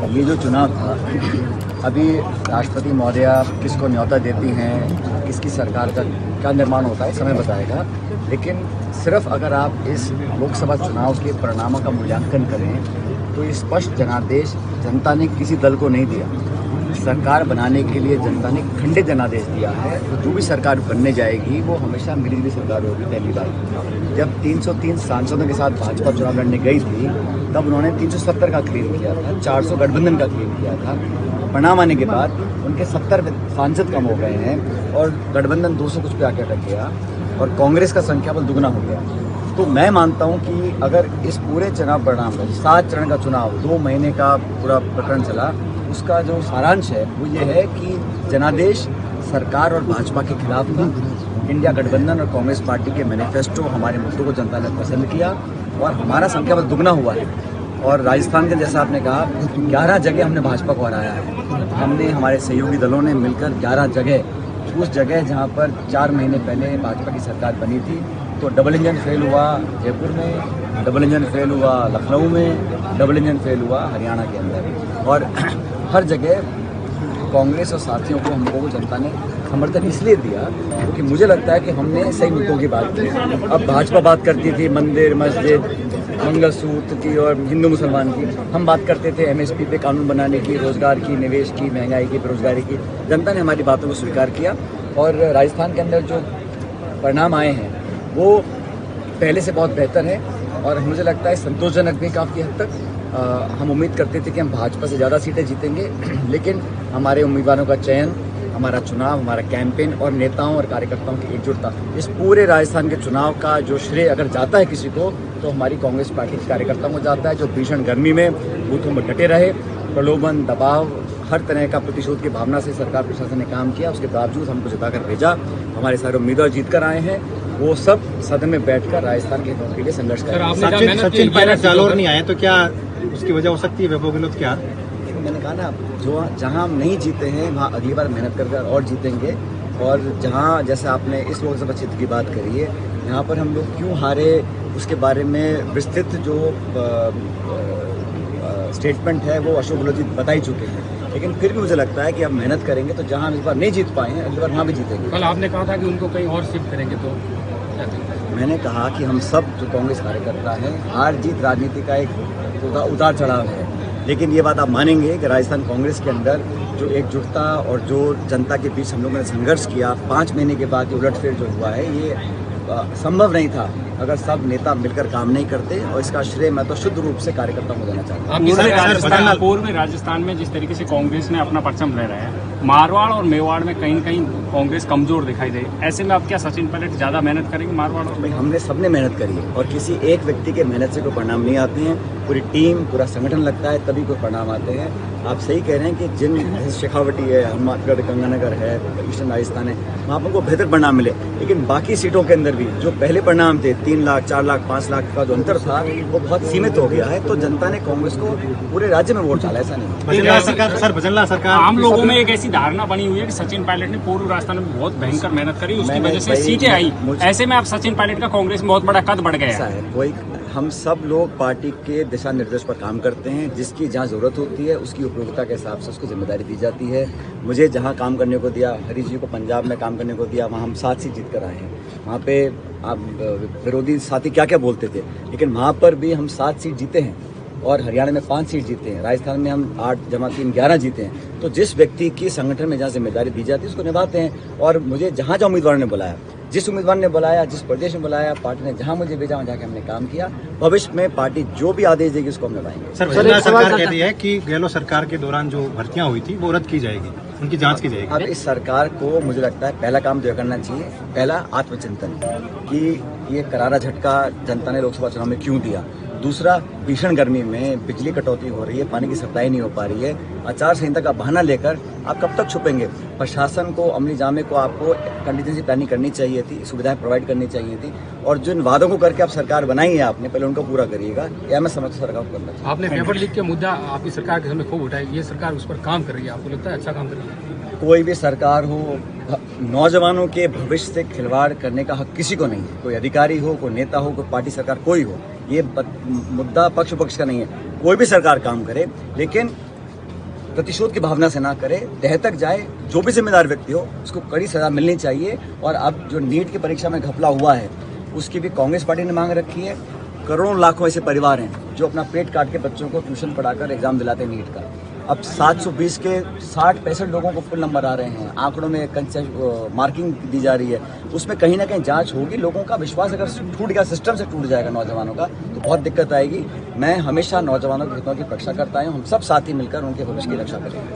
ये जो चुनाव था, अभी राष्ट्रपति महोदया किसको न्योता देती हैं, किसकी सरकार का क्या निर्माण होता है, समय बताएगा। लेकिन सिर्फ अगर आप इस लोकसभा चुनाव के परिणामों का मूल्यांकन करें तो स्पष्ट जनादेश जनता ने किसी दल को नहीं दिया। सरकार बनाने के लिए जनता ने खंडित जनादेश दिया है। तो जो भी सरकार बनने जाएगी वो हमेशा मिलीजुली सरकार होगी। पहली बार जब 303 सांसदों के साथ भाजपा चुनाव लड़ने गई थी तब उन्होंने 370 का क्लेम किया था, 400 गठबंधन का क्लेम किया था। परिणाम आने के बाद उनके 70 सांसद कम हो गए हैं और गठबंधन 200 कुछ पे आके अटक गया और कांग्रेस का संख्या बल दुगना हो गया। तो मैं मानता हूं कि अगर इस पूरे चुनाव परिणाम में 7 चरण का चुनाव 2 महीने का पूरा प्रकरण चला, उसका जो सारांश है वो ये है कि जनादेश सरकार और भाजपा के खिलाफ था। इंडिया गठबंधन और कांग्रेस पार्टी के मैनिफेस्टो हमारे मुद्दों को जनता ने पसंद किया और हमारा संख्या बल दुगना हुआ है। और राजस्थान के जैसा आपने कहा 11 जगह हमने भाजपा को हराया है। हमने हमारे सहयोगी दलों ने मिलकर 11 जगह, उस जगह जहाँ पर 4 महीने पहले भाजपा की सरकार बनी थी तो डबल इंजन फेल हुआ जयपुर में, डबल इंजन फेल हुआ लखनऊ में, डबल इंजन फेल हुआ हरियाणा के अंदर। और हर जगह कांग्रेस और साथियों को हम लोगों को जनता ने समर्थन इसलिए दिया क्योंकि मुझे लगता है कि हमने सही मुद्दों की बात की। अब भाजपा बात करती थी मंदिर मस्जिद मंगलसूत्र की और हिंदू मुसलमान की, हम बात करते थे एमएसपी पे कानून बनाने की, रोजगार की, निवेश की, महंगाई की, बेरोजगारी की। जनता ने हमारी बातों को स्वीकार किया और राजस्थान के अंदर जो परिणाम आए हैं वो पहले से बहुत बेहतर है और मुझे लगता है संतोषजनक भी काफ़ी हद तक। हम उम्मीद करते थे कि हम भाजपा से ज़्यादा सीटें जीतेंगे, लेकिन हमारे उम्मीदवारों का चयन, हमारा चुनाव, हमारा कैंपेन और नेताओं और कार्यकर्ताओं की एकजुटता, इस पूरे राजस्थान के चुनाव का जो श्रेय अगर जाता है किसी को तो हमारी कांग्रेस पार्टी के कार्यकर्ताओं को जाता है, जो भीषण गर्मी में बूथों में डटे रहे, प्रलोभन दबाव हर तरह का प्रतिशोध की भावना से सरकार प्रशासन ने काम किया। उसके बावजूद हमको जिताकर भेजा। हमारे सारे उम्मीदवार जीत कर आए हैं, वो सब सदन में बैठकर राजस्थान के हितों के लिए संघर्ष कर रहे हैं। सचिन पायलट जालौर नहीं आए तो क्या उसकी वजह हो सकती है वैभव गहलोत क्या? मैंने कहा ना, जो जहां हम नहीं जीते हैं वहां अगली बार मेहनत कर और जीतेंगे। और जहां जैसे आपने इस लोकसभा क्षेत्र की बात करी है, यहाँ पर हम लोग क्यों हारे उसके बारे में विस्तृत जो स्टेटमेंट है वो अशोक गहलोत जी बता ही चुके हैं। लेकिन फिर भी मुझे लगता है कि अब मेहनत करेंगे तो जहां हम इस बार नहीं जीत पाए हैं अगली बार वहाँ भी जीतेंगे। कल आपने कहा था कि उनको कहीं और शिफ्ट करेंगे तो मैंने कहा कि हम सब जो कांग्रेस कार्यकर्ता हैं, हार जीत राजनीति का एक उतार चढ़ाव है, लेकिन ये बात आप मानेंगे कि राजस्थान कांग्रेस के अंदर जो एकजुटता और जो जनता के बीच हम लोगों ने संघर्ष किया 5 महीने के बाद, ये उलटफेर जो हुआ है ये संभव नहीं था अगर सब नेता मिलकर काम नहीं करते। और इसका श्रेय मैं तो शुद्ध रूप से कार्यकर्ताओं को देना चाहता हूँ। पूर्व राजस्थान में जिस तरीके से कांग्रेस ने अपना परचम लहराया है, मारवाड़ और मेवाड़ में कहीं न कहीं कांग्रेस कमजोर दिखाई दे, ऐसे में अब क्या सचिन पायलट ज्यादा मेहनत करेंगे मारवाड़ और? हमने सबने मेहनत करी है और किसी एक व्यक्ति के मेहनत से कोई परिणाम नहीं आते हैं। पूरी टीम, पूरा संगठन लगता है तभी कोई परिणाम आते हैं। आप सही कह रहे हैं कि जिन शेखावटी है, हनुमानगढ़, गंगानगर है, ईस्टर्न राजस्थान है, वहाँ पर उनको बेहतर परिणाम मिले। लेकिन बाकी सीटों के अंदर भी जो पहले परिणाम थे 3 लाख 4 लाख 5 लाख का जो अंतर था वो बहुत सीमित हो गया है। तो जनता ने कांग्रेस को पूरे राज्य में वोट डाला, ऐसा नहीं। सरकार आम लोगों में एक ऐसी धारणा बनी हुई है कि सचिन पायलट ने पूर्व राजस्थान में बहुत भयंकर मेहनत करी, उसकी वजह से सीटें आई। ऐसे में अब सचिन पायलट का कांग्रेस में बहुत बड़ा कद बढ़ गया है। कोई हम सब लोग पार्टी के दिशा निर्देश पर काम करते हैं। जिसकी जहाँ जरूरत होती है उसकी उपयोगिता के हिसाब से उसको जिम्मेदारी दी जाती है। मुझे जहाँ काम करने को दिया, हरी जी को पंजाब में काम करने को दिया, वहाँ हम 7 सीट जीत कर आए हैं। वहाँ पे आप विरोधी साथी क्या क्या बोलते थे, लेकिन वहाँ पर भी हम 7 सीट जीते हैं और हरियाणा में 5 सीट जीते हैं। राजस्थान में हम 8 जमा 3 11 जीते हैं। तो जिस व्यक्ति की संगठन में जहाँ जिम्मेदारी दी जाती है उसको निभाते हैं। और मुझे जहाँ जहाँ उम्मीदवार ने बुलाया, जिस उम्मीदवार ने बुलाया, जिस प्रदेश में बुलाया, पार्टी ने जहां मुझे भेजा वहां जाके हमने काम किया। भविष्य में पार्टी जो भी आदेश देगी उसको हम निभाएंगे। सरकार कहती है कि गहलोत सरकार के दौरान जो भर्तियां हुई थी वो रद्द की जाएगी, उनकी जांच की जाएगी। अब इस सरकार को मुझे लगता है पहला काम जो करना चाहिए, पहला आत्मचिंतन कि ये करारा झटका जनता ने लोकसभा चुनाव में क्यों दिया। दूसरा, भीषण गर्मी में बिजली कटौती हो रही है, पानी की सप्लाई नहीं हो पा रही है, आचार संहिता का बहाना लेकर आप कब तक छुपेंगे। प्रशासन को, अमली जामे को आपको कंटीजेंसी प्लानिंग करनी चाहिए थी, सुविधाएं प्रोवाइड करनी चाहिए थी। और जिन वादों को करके आप सरकार बनाई है आपने, पहले उनको पूरा करिएगा। या मैं समझता सरकार को करना चाहिए। आपने पेपर लीक के मुद्दा आपकी सरकार के सामने खूब उठाई, ये सरकार उस पर काम कर रही है, आपको लगता है अच्छा काम कर रही है? कोई भी सरकार हो, नौजवानों के भविष्य से खिलवाड़ करने का हक किसी को नहीं है। कोई अधिकारी हो, कोई नेता हो, कोई पार्टी सरकार कोई हो, ये मुद्दा पक्ष का नहीं है। कोई भी सरकार काम करे, लेकिन प्रतिशोध की भावना से ना करे, तह तक जाए। जो भी जिम्मेदार व्यक्ति हो उसको कड़ी सजा मिलनी चाहिए। और अब जो नीट की परीक्षा में घपला हुआ है उसकी भी कांग्रेस पार्टी ने मांग रखी है। करोड़ों लाखों ऐसे परिवार हैं जो अपना पेट काट के बच्चों को ट्यूशन पढ़ाकर एग्जाम दिलाते हैं नीट का। अब 720 के 60-65 लोगों को फुल नंबर आ रहे हैं। आंकड़ों में मार्किंग दी जा रही है, उसमें कहीं ना कहीं जांच होगी। लोगों का विश्वास अगर टूट गया, सिस्टम से टूट जाएगा नौजवानों का, तो बहुत दिक्कत आएगी। मैं हमेशा नौजवानों के हितों की रक्षा करता हूं। हम सब साथी मिलकर उनके भविष्य की रक्षा करेंगे।